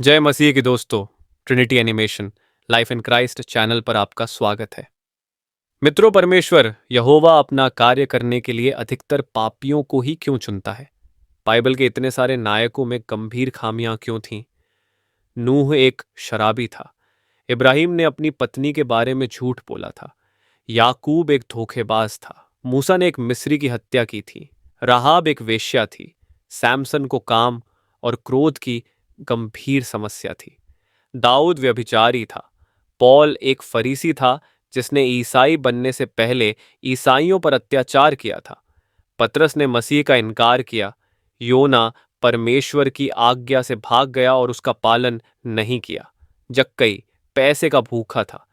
जय मसीह के दोस्तों। Trinity animation life in Christ channel पर आपका स्वागत है। मित्रों, परमेश्वर यहोवा अपना कार्य करने के लिए अधिकतर पापियों को ही क्यों चुनता है? बाइबल के इतने सारे नायकों में गंभीर खामियां क्यों थीं? नूह एक शराबी था। इब्राहिम ने अपनी पत्नी के बारे में झूठ बोला था। याकूब एक धोखेबाज था। मूसा ने एक मिस्री की हत्या की थी। राहाब एक वेश्या थी। सैमसन को काम और क्रोध की गंभीर समस्या थी। दाऊद व्यभिचारी था। पॉल एक फरीसी था जिसने ईसाई बनने से पहले ईसाइयों पर अत्याचार किया था। पतरस ने मसीह का इनकार किया। योना परमेश्वर की आज्ञा से भाग गया और उसका पालन नहीं किया। जक्कई पैसे का भूखा था।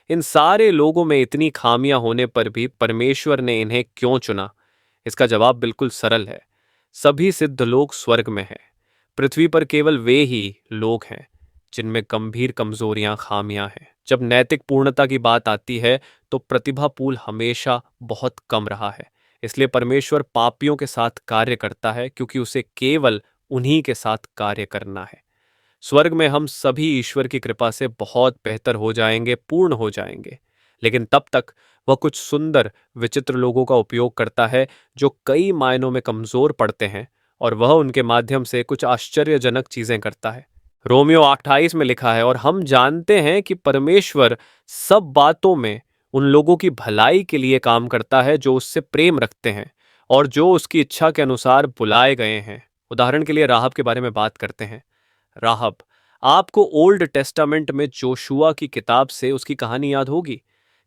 इन सारे लोगों में इतनी खामियां होने पर भी परमेश्वर ने इन्हें क्यों चुना? इसका जवाब बिल्कुल सरल है। सभी सिद्ध लोग स्वर्ग में हैं। पृथ्वी पर केवल वे ही लोग हैं जिनमें गंभीर कमजोरियां, खामियां हैं। जब नैतिक पूर्णता की बात आती है तो प्रतिभा पूल हमेशा बहुत कम रहा है। इसलिए परमेश्वर पापियों के साथ कार्य करता है क्योंकि उसे केवल उन्हीं के साथ कार्य करना है। स्वर्ग में हम सभी ईश्वर की कृपा से बहुत बेहतर हो जाएंगे, पूर्ण हो जाएंगे। लेकिन तब तक वह कुछ सुंदर विचित्र लोगों का उपयोग करता है जो कई मायनों में कमजोर पड़ते हैं, और वह उनके माध्यम से कुछ आश्चर्यजनक चीजें करता है। रोमियो 28 में लिखा है, और हम जानते हैं कि परमेश्वर सब बातों में उन लोगों की भलाई के लिए काम करता है जो उससे प्रेम रखते हैं और जो उसकी इच्छा के अनुसार बुलाए गए हैं। उदाहरण के लिए राहब के बारे में बात करते हैं। राहब, आपको ओल्ड टेस्टामेंट में जोशुआ की किताब से उसकी कहानी याद होगी।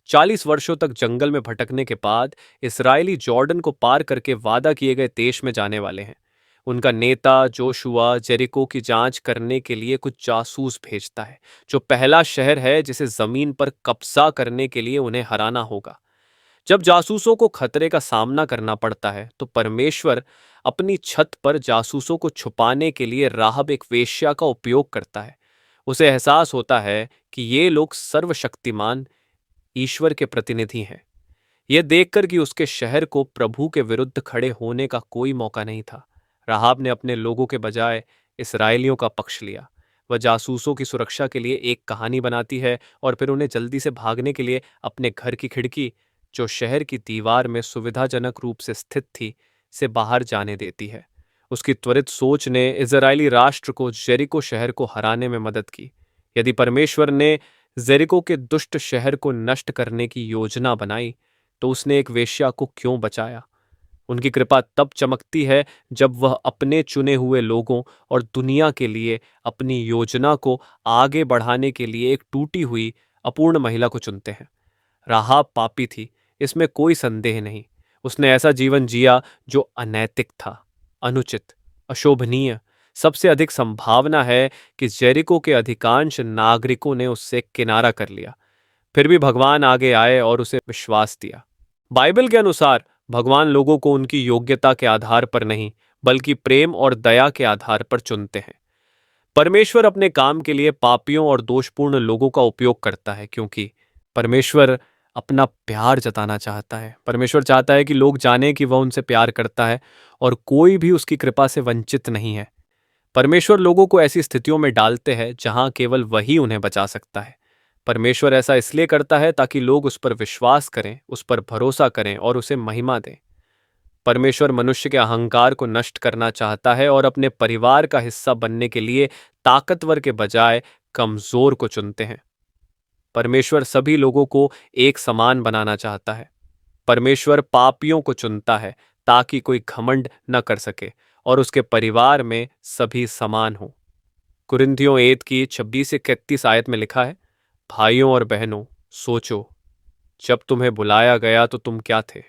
40 वर्षों तक जंगल में भटकने के बाद इसराइली जॉर्डन को पार करके वादा किए गए देश में जाने वाले हैं। उनका नेता जोशुआ जेरिको की जांच करने के लिए कुछ जासूस भेजता है, जो पहला शहर है जिसे जमीन पर कब्जा करने के लिए उन्हें हराना होगा। जब जासूसों को खतरे का सामना करना पड़ता है तो परमेश्वर अपनी छत पर जासूसों को छुपाने के लिए राहब एक वेश्या का उपयोग करता है। उसे एहसास होता है कि ये लोग सर्वशक्तिमान ईश्वर के प्रतिनिधि हैं। यह देखकर कि उसके शहर को प्रभु के विरुद्ध खड़े होने का कोई मौका नहीं था, राहाब ने अपने लोगों के बजाय इसराइलियों का पक्ष लिया। वह जासूसों की सुरक्षा के लिए एक कहानी बनाती है और फिर उन्हें जल्दी से भागने के लिए अपने घर की खिड़की, जो शहर की दीवार में सुविधाजनक रूप से स्थित थी, से बाहर जाने देती है। उसकी त्वरित सोच ने इजरायली राष्ट्र को जेरिको शहर को हराने में मदद की। यदि परमेश्वर ने जेरिको के दुष्ट शहर को नष्ट करने की योजना बनाई तो उसने एक वेश्या को क्यों बचाया? उनकी कृपा तब चमकती है जब वह अपने चुने हुए लोगों और दुनिया के लिए अपनी योजना को आगे बढ़ाने के लिए एक टूटी हुई अपूर्ण महिला को चुनते हैं। राहाब पापी थी, इसमें कोई संदेह नहीं। उसने ऐसा जीवन जिया जो अनैतिक था, अनुचित, अशोभनीय। सबसे अधिक संभावना है कि जेरिको के अधिकांश नागरिकों ने उससे किनारा कर लिया। फिर भी भगवान आगे आए और उसे विश्वास दिया। बाइबल के अनुसार भगवान लोगों को उनकी योग्यता के आधार पर नहीं, बल्कि प्रेम और दया के आधार पर चुनते हैं। परमेश्वर अपने काम के लिए पापियों और दोषपूर्ण लोगों का उपयोग करता है क्योंकि परमेश्वर अपना प्यार जताना चाहता है। परमेश्वर चाहता है कि लोग जानें कि वह उनसे प्यार करता है और कोई भी उसकी कृपा से वंचित नहीं है। परमेश्वर लोगों को ऐसी स्थितियों में डालते हैं जहां केवल वही उन्हें बचा सकता है। परमेश्वर ऐसा इसलिए करता है ताकि लोग उस पर विश्वास करें, उस पर भरोसा करें और उसे महिमा दें। परमेश्वर मनुष्य के अहंकार को नष्ट करना चाहता है और अपने परिवार का हिस्सा बनने के लिए ताकतवर के बजाय कमजोर को चुनते हैं। परमेश्वर सभी लोगों को एक समान बनाना चाहता है। परमेश्वर पापियों को चुनता है ताकि कोई घमंड न कर सके और उसके परिवार में सभी समान हों। कुरिन्थियों 1 की 26 से 31 आयत में लिखा है, भाइयों और बहनों, सोचो, जब तुम्हें बुलाया गया तो तुम क्या थे?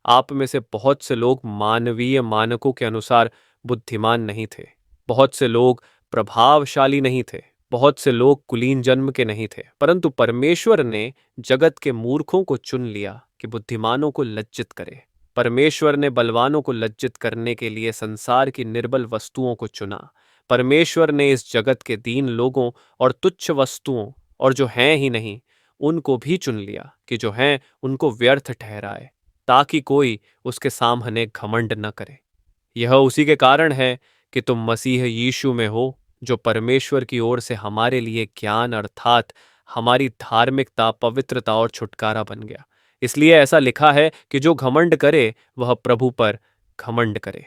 आप में से बहुत से लोग मानवीय मानकों के अनुसार बुद्धिमान नहीं थे। बहुत से लोग प्रभावशाली नहीं थे। बहुत से लोग कुलीन जन्म के नहीं थे। परंतु परमेश्वर ने जगत के मूर्खों को चुन लिया कि बुद्धिमानों को लज्जित करे। परमेश्वर ने बलवानों को लज्जित करने के लिए संसार की निर्बल वस्तुओं को चुना। परमेश्वर ने इस जगत के दीन लोगों और तुच्छ वस्तुओं और जो हैं ही नहीं, उनको भी चुन लिया कि जो हैं उनको व्यर्थ ठहराए, ताकि कोई उसके सामने घमंड न करे। यह उसी के कारण है कि तुम मसीह यीशु में हो, जो परमेश्वर की ओर से हमारे लिए ज्ञान अर्थात हमारी धार्मिकता, पवित्रता और छुटकारा बन गया। इसलिए ऐसा लिखा है कि जो घमंड करे वह प्रभु पर घमंड करे।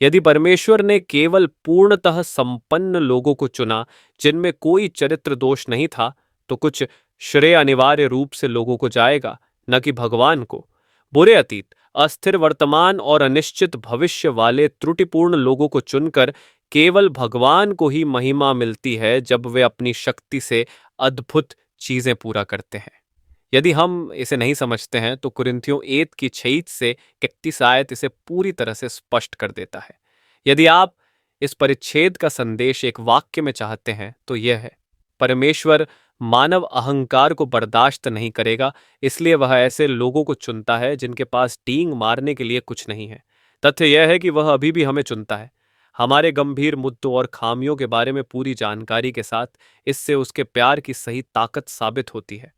यदि परमेश्वर ने केवल पूर्णतः संपन्न लोगों को चुना जिनमें कोई चरित्र दोष नहीं था, तो कुछ श्रेय अनिवार्य रूप से लोगों को जाएगा, न कि भगवान को। बुरे अतीत, अस्थिर वर्तमान और अनिश्चित भविष्य वाले त्रुटिपूर्ण लोगों को चुनकर केवल भगवान को ही महिमा मिलती है जब वे अपनी शक्ति से अद्भुत चीजें पूरा करते हैं। यदि हम इसे नहीं समझते हैं तो कुरिन्थियों 1 की 6 से 31 आयत इसे पूरी तरह से स्पष्ट कर देता है। यदि आप इस परिच्छेद का संदेश एक वाक्य में चाहते हैं तो यह है, परमेश्वर मानव अहंकार को बर्दाश्त नहीं करेगा, इसलिए वह ऐसे लोगों को चुनता है जिनके पास डींग मारने के लिए कुछ नहीं है। तथ्य यह है कि वह अभी भी हमें चुनता है, हमारे गंभीर मुद्दों और खामियों के बारे में पूरी जानकारी के साथ। इससे उसके प्यार की सही ताकत साबित होती है।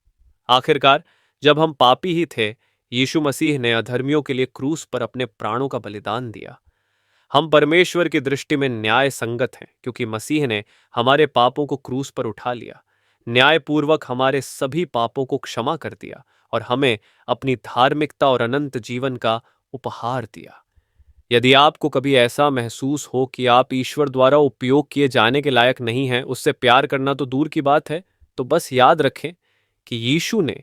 आखिरकार जब हम पापी ही थे, यीशु मसीह ने अधर्मियों के लिए क्रूस पर अपने प्राणों का बलिदान दिया। हम परमेश्वर की दृष्टि में न्याय संगत हैं क्योंकि मसीह ने हमारे पापों को क्रूस पर उठा लिया, न्यायपूर्वक हमारे सभी पापों को क्षमा कर दिया और हमें अपनी धार्मिकता और अनंत जीवन का उपहार दिया। यदि आपको कभी ऐसा महसूस हो कि आप ईश्वर द्वारा उपयोग किए जाने के लायक नहीं हैं, उससे प्यार करना तो दूर की बात है, तो बस याद रखें कि यीशु ने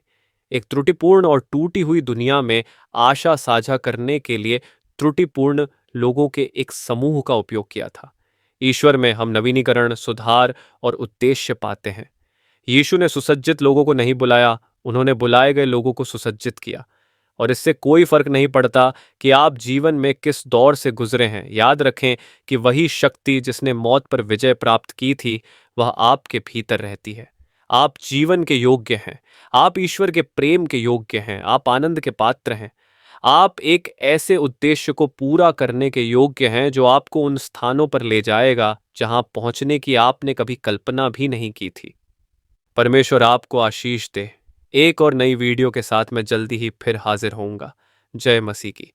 एक त्रुटिपूर्ण और टूटी हुई दुनिया में आशा साझा करने के लिए त्रुटिपूर्ण लोगों के एक समूह का उपयोग किया था। ईश्वर में हम नवीनीकरण, सुधार और उद्देश्य पाते हैं। यीशु ने सुसज्जित लोगों को नहीं बुलाया, उन्होंने बुलाए गए लोगों को सुसज्जित किया। और इससे कोई फर्क नहीं पड़ता कि आप जीवन में किस दौर से गुजरे हैं। याद रखें कि वही शक्ति जिसने मौत पर विजय प्राप्त की थी, वह आपके भीतर रहती है। आप जीवन के योग्य हैं, आप ईश्वर के प्रेम के योग्य हैं, आप आनंद के पात्र हैं। आप एक ऐसे उद्देश्य को पूरा करने के योग्य हैं जो आपको उन स्थानों पर ले जाएगा जहां पहुंचने की आपने कभी कल्पना भी नहीं की थी। परमेश्वर आपको आशीष दे। एक और नई वीडियो के साथ मैं जल्दी ही फिर हाजिर होऊंगा। जय मसीह की।